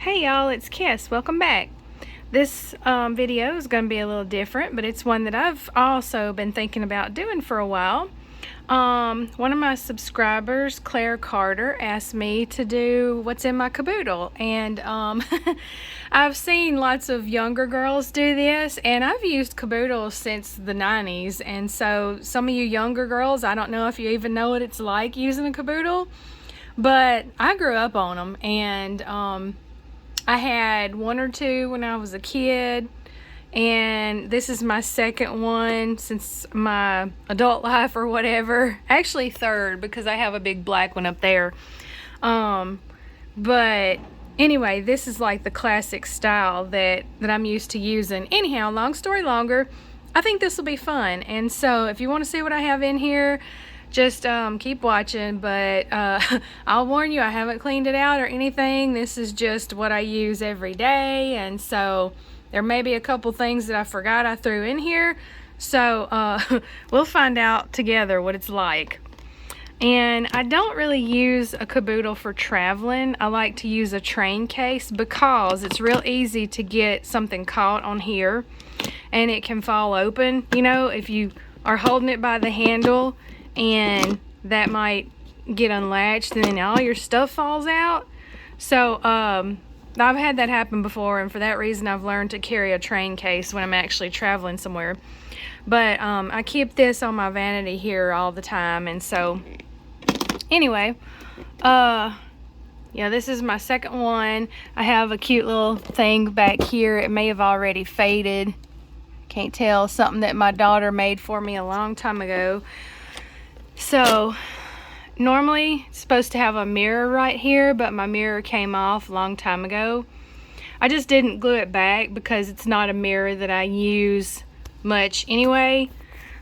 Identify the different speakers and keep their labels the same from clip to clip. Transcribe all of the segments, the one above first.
Speaker 1: Hey y'all, it's Kiss. Welcome back. This video is going to be a little different, but it's one that I've also been thinking about doing for a while. One of my subscribers, Claire Carter, asked me to do what's in my caboodle, and I've seen lots of younger girls do this, and I've used caboodles since the 90s, and so some of you younger girls, I don't know if you even know what it's like using a caboodle, but I grew up on them, and I had one or two when I was a kid, and this is my second one since my adult life or whatever. Actually third, because I have a big black one up there. But anyway, this is like the classic style that I'm used to using. Anyhow, long story longer, I think this will be fun. And so if you want to see what I have in here, just keep watching, but I'll warn you, I haven't cleaned it out or anything. This is just what I use every day, and so there may be a couple things that I forgot I threw in here, so we'll find out together what it's like. And I don't really use a caboodle for traveling. I like to use a train case because it's real easy to get something caught on here and it can fall open, you know, if you are holding it by the handle, and that might get unlatched and then all your stuff falls out. So I've had that happen before, and for that reason I've learned to carry a train case when I'm actually traveling somewhere. But I keep this on my vanity here all the time, and so anyway, yeah, this is my second one. I have a cute little thing back here. It may have already faded, can't tell, something that my daughter made for me a long time ago. So normally it's supposed to have a mirror right here, but my mirror came off a long time ago. I just didn't glue it back because it's not a mirror that I use much anyway.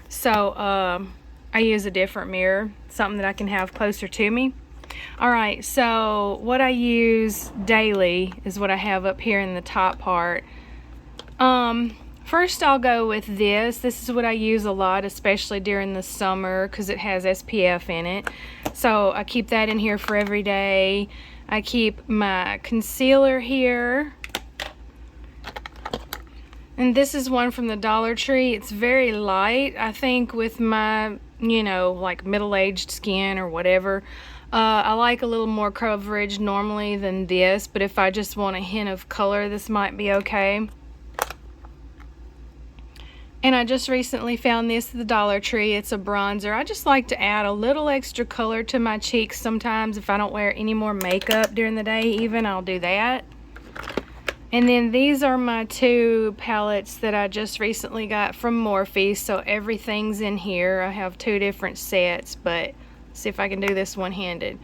Speaker 1: So I use a different mirror, something that I can have closer to me. Alright, so what I use daily is what I have up here in the top part. First I'll go with this. This is what I use a lot, especially during the summer, because it has SPF in it. So I keep that in here for every day. I keep my concealer here. And this is one from the Dollar Tree. It's very light. I think with my, you know, like middle-aged skin or whatever, I like a little more coverage normally than this, but if I just want a hint of color, this might be okay. And I just recently found this at the Dollar Tree. It's a bronzer. I just like to add a little extra color to my cheeks sometimes. If I don't wear any more makeup during the day even, I'll do that. And then these are my two palettes that I just recently got from Morphe. So everything's in here. I have two different sets, but let's see if I can do this one-handed.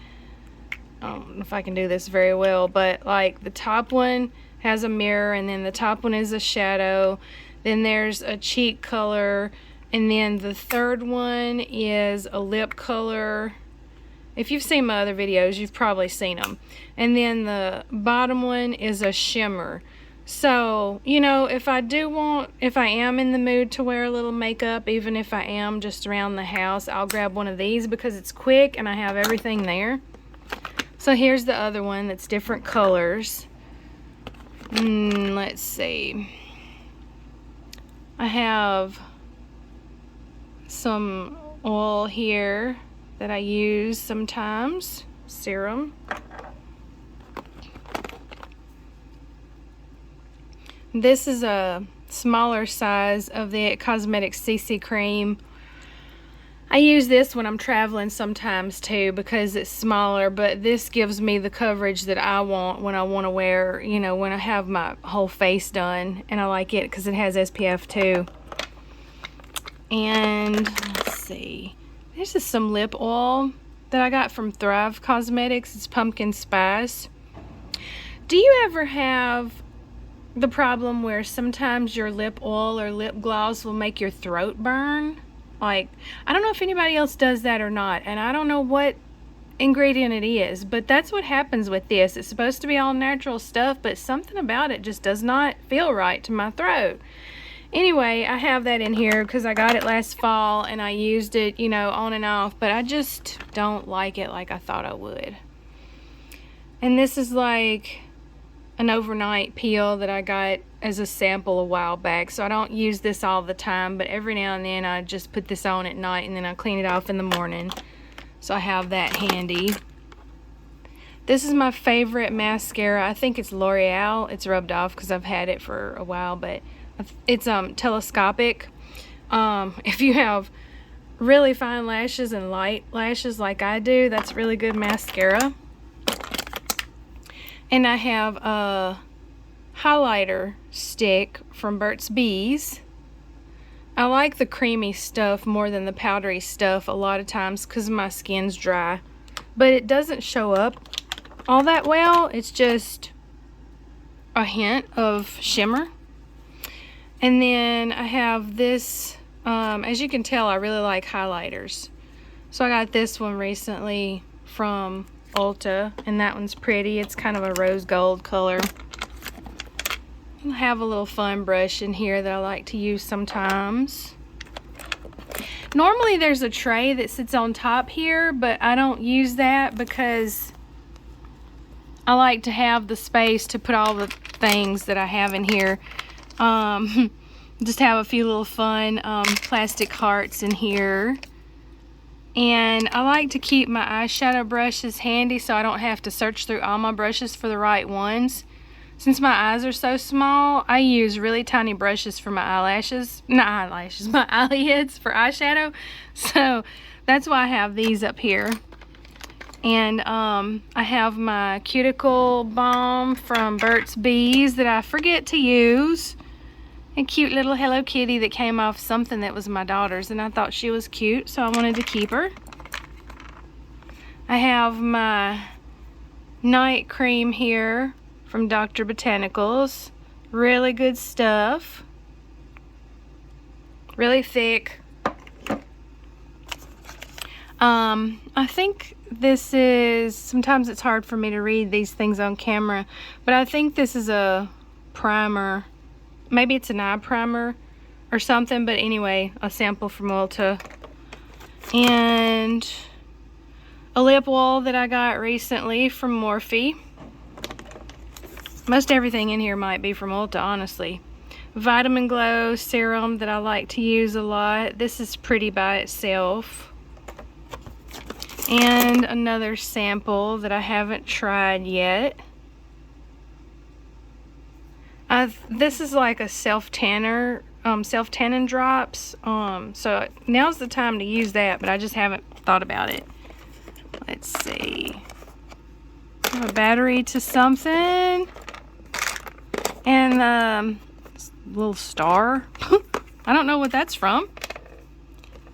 Speaker 1: I don't know if I can do this very well, but like the top one has a mirror, and then the top one is a shadow. Then there's a cheek color, and then the third one is a lip color. If you've seen my other videos, you've probably seen them. And then the bottom one is a shimmer. So, you know, if I am in the mood to wear a little makeup, even if I am just around the house, I'll grab one of these because it's quick and I have everything there. So here's the other one that's different colors. Let's see. I have some oil here that I use sometimes, serum. This is a smaller size of the IT Cosmetics CC cream. I use this when I'm traveling sometimes too because it's smaller, but this gives me the coverage that I want when I want to wear, you know, when I have my whole face done, and I like it because it has SPF too. And let's see, this is some lip oil that I got from Thrive Cosmetics. It's pumpkin spice. Do you ever have the problem where sometimes your lip oil or lip gloss will make your throat burn? Like, I don't know if anybody else does that or not, and I don't know what ingredient it is, but that's what happens with this. It's supposed to be all natural stuff, but something about it just does not feel right to my throat. Anyway, I have that in here because I got it last fall and I used it, you know, on and off, but I just don't like it like I thought I would. And this is like an overnight peel that I got as a sample a while back. So I don't use this all the time, but every now and then I just put this on at night and then I clean it off in the morning. So I have that handy. This is my favorite mascara. I think it's L'Oreal. It's rubbed off because I've had it for a while, but it's telescopic. If you have really fine lashes and light lashes like I do, that's really good mascara. And I have a highlighter stick from Burt's Bees. I like the creamy stuff more than the powdery stuff a lot of times because my skin's dry. But it doesn't show up all that well. It's just a hint of shimmer. And then I have this, as you can tell, I really like highlighters. So I got this one recently from Ulta, and that one's pretty. It's kind of a rose gold color. I have a little fun brush in here that I like to use sometimes. Normally there's a tray that sits on top here, but I don't use that because I like to have the space to put all the things that I have in here. Just have a few little fun plastic hearts in here. And I like to keep my eyeshadow brushes handy so I don't have to search through all my brushes for the right ones. Since my eyes are so small, I use really tiny brushes for my eyelashes. Not eyelashes, my eyelids for eyeshadow. So that's why I have these up here. And I have my cuticle balm from Burt's Bees that I forget to use. A cute little Hello Kitty that came off something that was my daughter's, and I thought she was cute, so I wanted to keep her. I have my night cream here from Dr. Botanicals. Really good stuff. Really thick. I think this is, sometimes it's hard for me to read these things on camera, but I think this is a primer. Maybe it's an eye primer or something, but anyway, a sample from Ulta. And a lip oil that I got recently from Morphe. Most everything in here might be from Ulta, honestly. Vitamin Glow serum that I like to use a lot. This is pretty by itself. And another sample that I haven't tried yet. This is like a self-tanner, self-tanning drops. So now's the time to use that, but I just haven't thought about it. Let's see. I have a battery to something. And a little star. I don't know what that's from.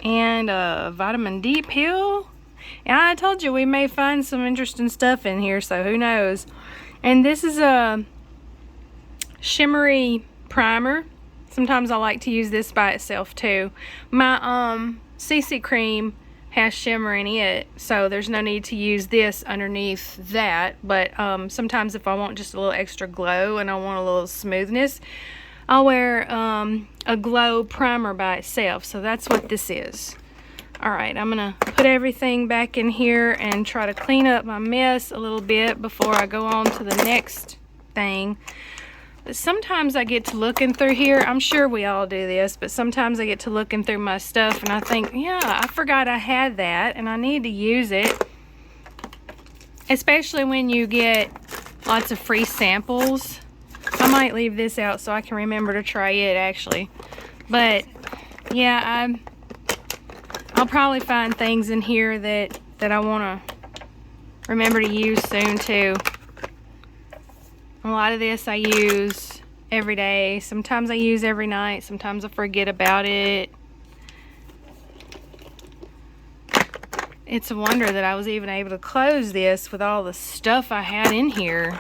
Speaker 1: And a vitamin D pill. Yeah, I told you we may find some interesting stuff in here, so who knows. And this is a shimmery primer. Sometimes I like to use this by itself too. My CC cream has shimmer in it, so there's no need to use this underneath that. But sometimes if I want just a little extra glow and I want a little smoothness, I'll wear a glow primer by itself. So that's what this is. Alright, I'm gonna put everything back in here and try to clean up my mess a little bit before I go on to the next thing. But sometimes I get to looking through here. I'm sure we all do this, but sometimes I get to looking through my stuff and I think, yeah, I forgot I had that and I need to use it. Especially when you get lots of free samples. I might leave this out so I can remember to try it actually. But yeah, I'll probably find things in here that I want to remember to use soon too. A lot of this I use every day. Sometimes I use every night. Sometimes I forget about it. It's a wonder that I was even able to close this with all the stuff I had in here.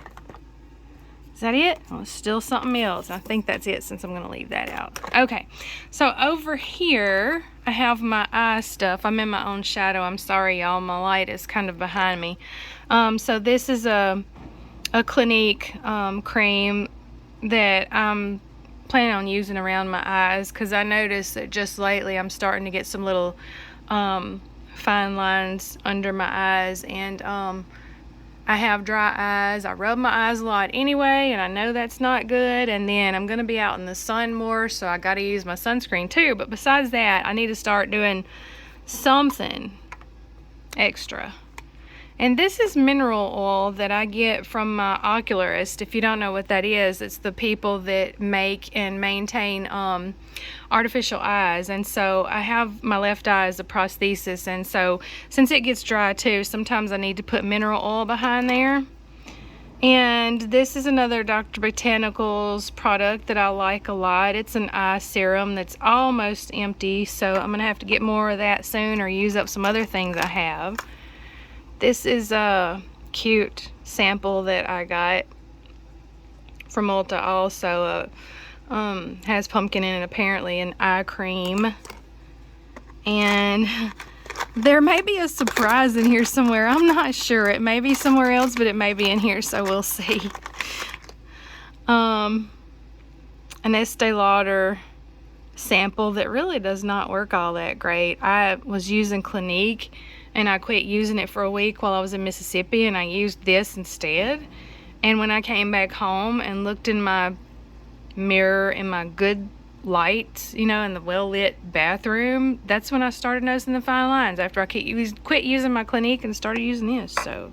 Speaker 1: Is that it? Oh, it's still something else. I think that's it since I'm going to leave that out. Okay, so over here I have my eye stuff. I'm in my own shadow. I'm sorry, y'all. My light is kind of behind me. So this is a Clinique cream that I'm planning on using around my eyes because I noticed that just lately I'm starting to get some little fine lines under my eyes, and I have dry eyes. I rub my eyes a lot anyway, and I know that's not good. And then I'm going to be out in the sun more, so I got to use my sunscreen too. But besides that, I need to start doing something extra. And this is mineral oil that I get from my ocularist. If you don't know what that is, it's the people that make and maintain artificial eyes. And so I have my left eye as a prosthesis, and so since it gets dry too, sometimes I need to put mineral oil behind there. And this is another Dr. Botanicals product that I like a lot. It's an eye serum that's almost empty, so I'm gonna have to get more of that soon or use up some other things I have. This is a cute sample that I got from Ulta also. Has pumpkin in it, apparently, an eye cream. And there may be a surprise in here somewhere. I'm not sure. It may be somewhere else, but it may be in here, so we'll see. An Estee Lauder sample that really does not work all that great. I was using Clinique, and I quit using it for a week while I was in Mississippi, and I used this instead. And when I came back home and looked in my mirror in my good light, you know, in the well-lit bathroom, that's when I started noticing the fine lines, after I quit using my Clinique and started using this. So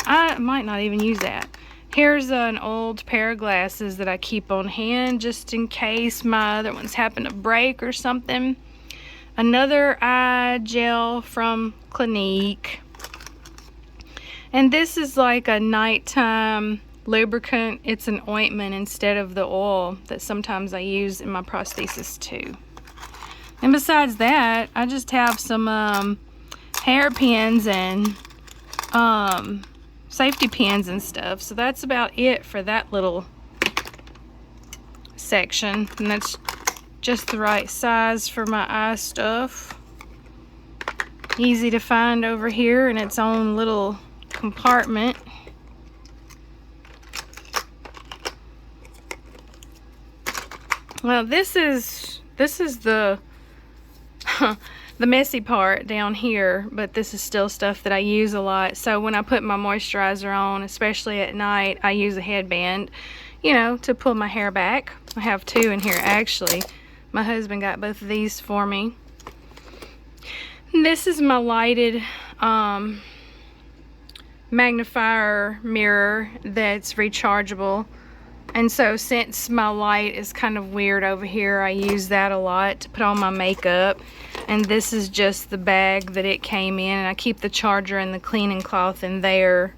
Speaker 1: I might not even use that. Here's an old pair of glasses that I keep on hand just in case my other ones happen to break or something. Another eye gel from Clinique. And this is like a nighttime lubricant. It's an ointment instead of the oil that sometimes I use in my prosthesis too. And besides that, I just have some hairpins and safety pins and stuff. So that's about it for that little section. And that's just the right size for my eye stuff. Easy to find over here in its own little compartment. Well, this is the the messy part down here, but this is still stuff that I use a lot. So when I put my moisturizer on, especially at night, I use a headband, you know, to pull my hair back. I have two in here actually. My husband got both of these for me. This is my lighted magnifier mirror that's rechargeable. And so since my light is kind of weird over here, I use that a lot to put on my makeup. And this is just the bag that it came in. And I keep the charger and the cleaning cloth in there.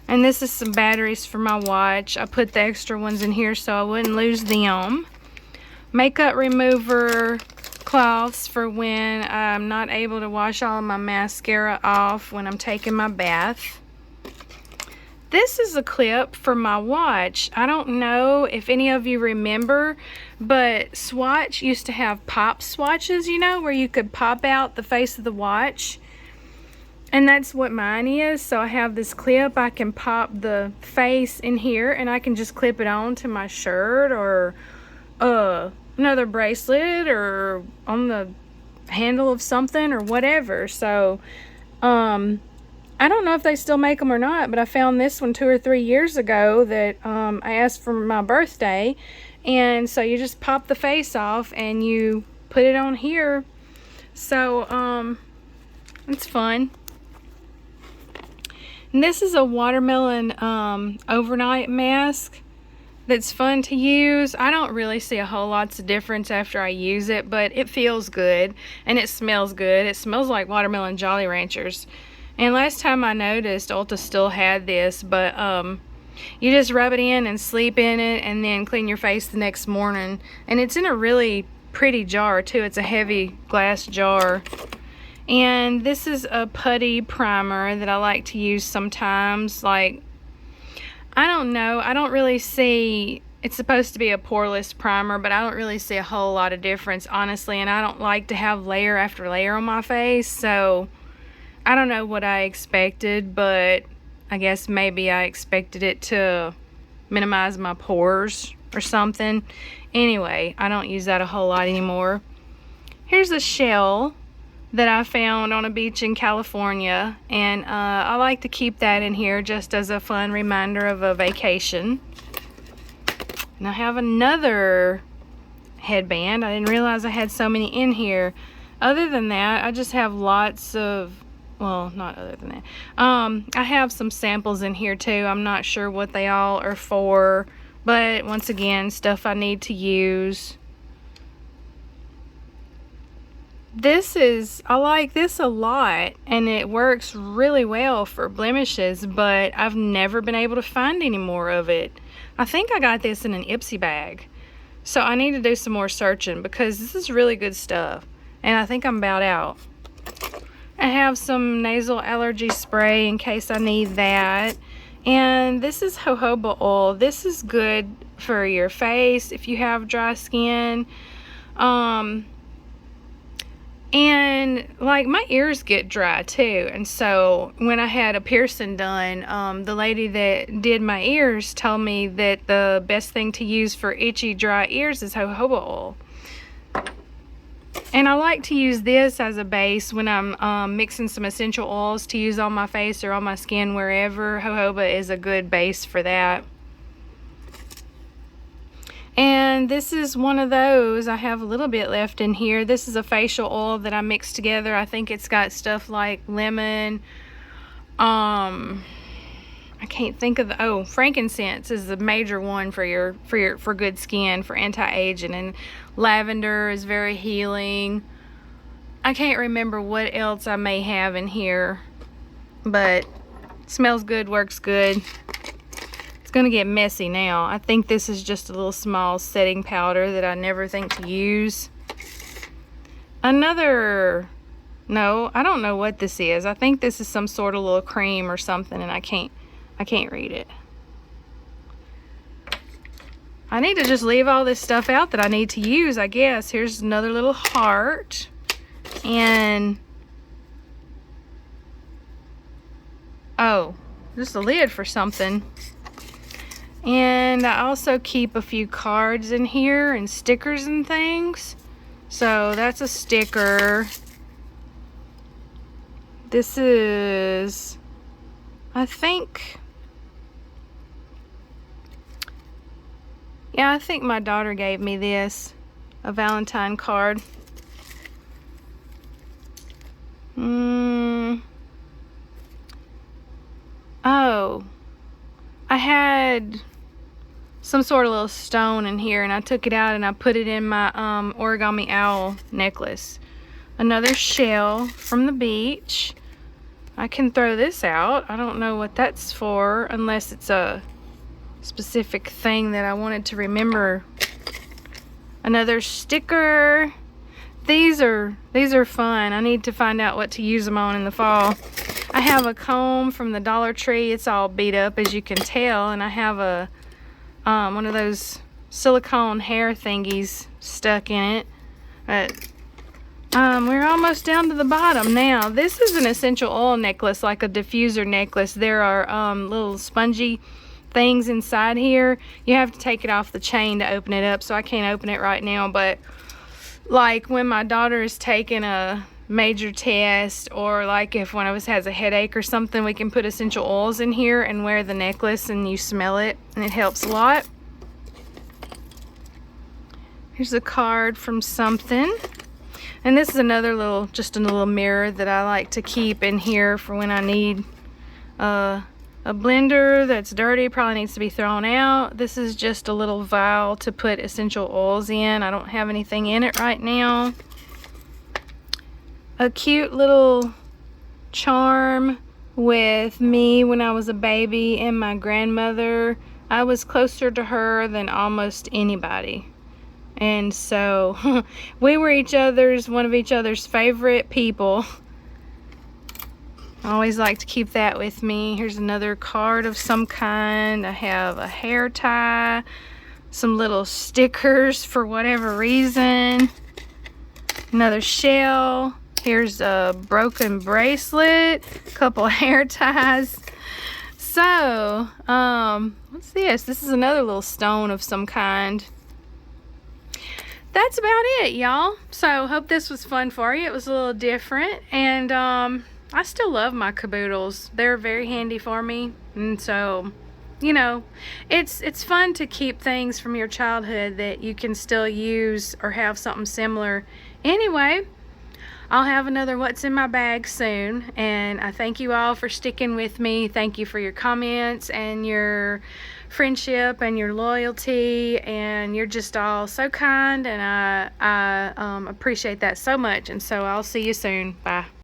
Speaker 1: And this is some batteries for my watch. I put the extra ones in here so I wouldn't lose them. Makeup remover cloths for when I'm not able to wash all of my mascara off when I'm taking my bath. This is a clip for my watch. I don't know if any of you remember, but Swatch used to have pop swatches, you know, where you could pop out the face of the watch. And that's what mine is. So I have this clip. I can pop the face in here and I can just clip it on to my shirt or another bracelet or on the handle of something or whatever. So I don't know if they still make them or not, but I found this one 2 or 3 years ago that I asked for my birthday. And so you just pop the face off and you put it on here. So it's fun. And this is a watermelon overnight mask that's fun to use. I don't really see a whole lot of difference after I use it, but it feels good and it smells good. It smells like watermelon Jolly Ranchers. And last time I noticed, Ulta still had this, but you just rub it in and sleep in it and then clean your face the next morning. And it's in a really pretty jar too. It's a heavy glass jar. And this is a putty primer that I like to use sometimes. Like, I don't know, I don't really see, it's supposed to be a poreless primer, but I don't really see a whole lot of difference, honestly. And I don't like to have layer after layer on my face, so I don't know what I expected, but I guess maybe I expected it to minimize my pores or something. Anyway, I don't use that a whole lot anymore. Here's a shell that I found on a beach in California, and I like to keep that in here just as a fun reminder of a vacation. And I have another headband. I didn't realize I had so many in here. Other than that, I just have lots of, well, not other than that. I have some samples in here too. I'm not sure what they all are for, but once again, stuff I need to use. I like this a lot, and it works really well for blemishes, but I've never been able to find any more of it. I think I got this in an Ipsy bag, so I need to do some more searching because this is really good stuff, and I think I'm about out. I have some nasal allergy spray in case I need that, and this is jojoba oil. This is good for your face if you have dry skin. And like my ears get dry too, and so when I had a piercing done, the lady that did my ears told me that the best thing to use for itchy dry ears is jojoba oil. And I like to use this as a base when I'm mixing some essential oils to use on my face or on my skin, wherever. Jojoba is a good base for that. And this is one of those. I have a little bit left in here. This is a facial oil that I mixed together. I think it's got stuff like lemon. I can't think of the, frankincense is the major one for good skin, for anti-aging, and lavender is very healing. I can't remember what else I may have in here, but it smells good, works good. It's gonna get messy now. I think this is just a little small setting powder that I never think to use. No, I don't know what this is. I think this is some sort of little cream or something, and I can't read it. I need to just leave all this stuff out that I need to use, I guess. Here's another little heart, and just a lid for something. And I also keep a few cards in here and stickers and things. So that's a sticker. This is, I think my daughter gave me this, a Valentine card. I had some sort of little stone in here, and I took it out and I put it in my origami owl necklace. Another shell from the beach. I can throw this out. I don't know what that's for unless it's a specific thing that I wanted to remember. Another sticker. These are fun. I need to find out what to use them on in the fall. I have a comb from the Dollar Tree. It's all beat up, as you can tell, and I have a one of those silicone hair thingies stuck in it. But we're almost down to the bottom now. This is an essential oil necklace, like a diffuser necklace. There are little spongy things inside here. You have to take it off the chain to open it up, so I can't open it right now. But like when my daughter is taking a major test, or like if one of us has a headache or something, we can put essential oils in here and wear the necklace, and you smell it, and it helps a lot. Here's a card from something, and this is another little, just a little mirror that I like to keep in here for when I need a blender that's dirty, probably needs to be thrown out. This is just a little vial to put essential oils in. I don't have anything in it right now. A cute little charm with me when I was a baby and my grandmother. I was closer to her than almost anybody, and so we were one of each other's favorite people. I always like to keep that with me. Here's another card of some kind. I have a hair tie, some little stickers for whatever reason, another shell. Here's a broken bracelet, a couple hair ties. So, what's this? This is another little stone of some kind. that's about it, y'all. So hope this was fun for you. It was a little different, and I still love my caboodles. They're very handy for me, and so, you know, it's fun to keep things from your childhood that you can still use or have something similar. Anyway, I'll have another What's in My Bag soon, and I thank you all for sticking with me. Thank you for your comments and your friendship and your loyalty, and you're just all so kind, and I appreciate that so much. And so I'll see you soon. Bye.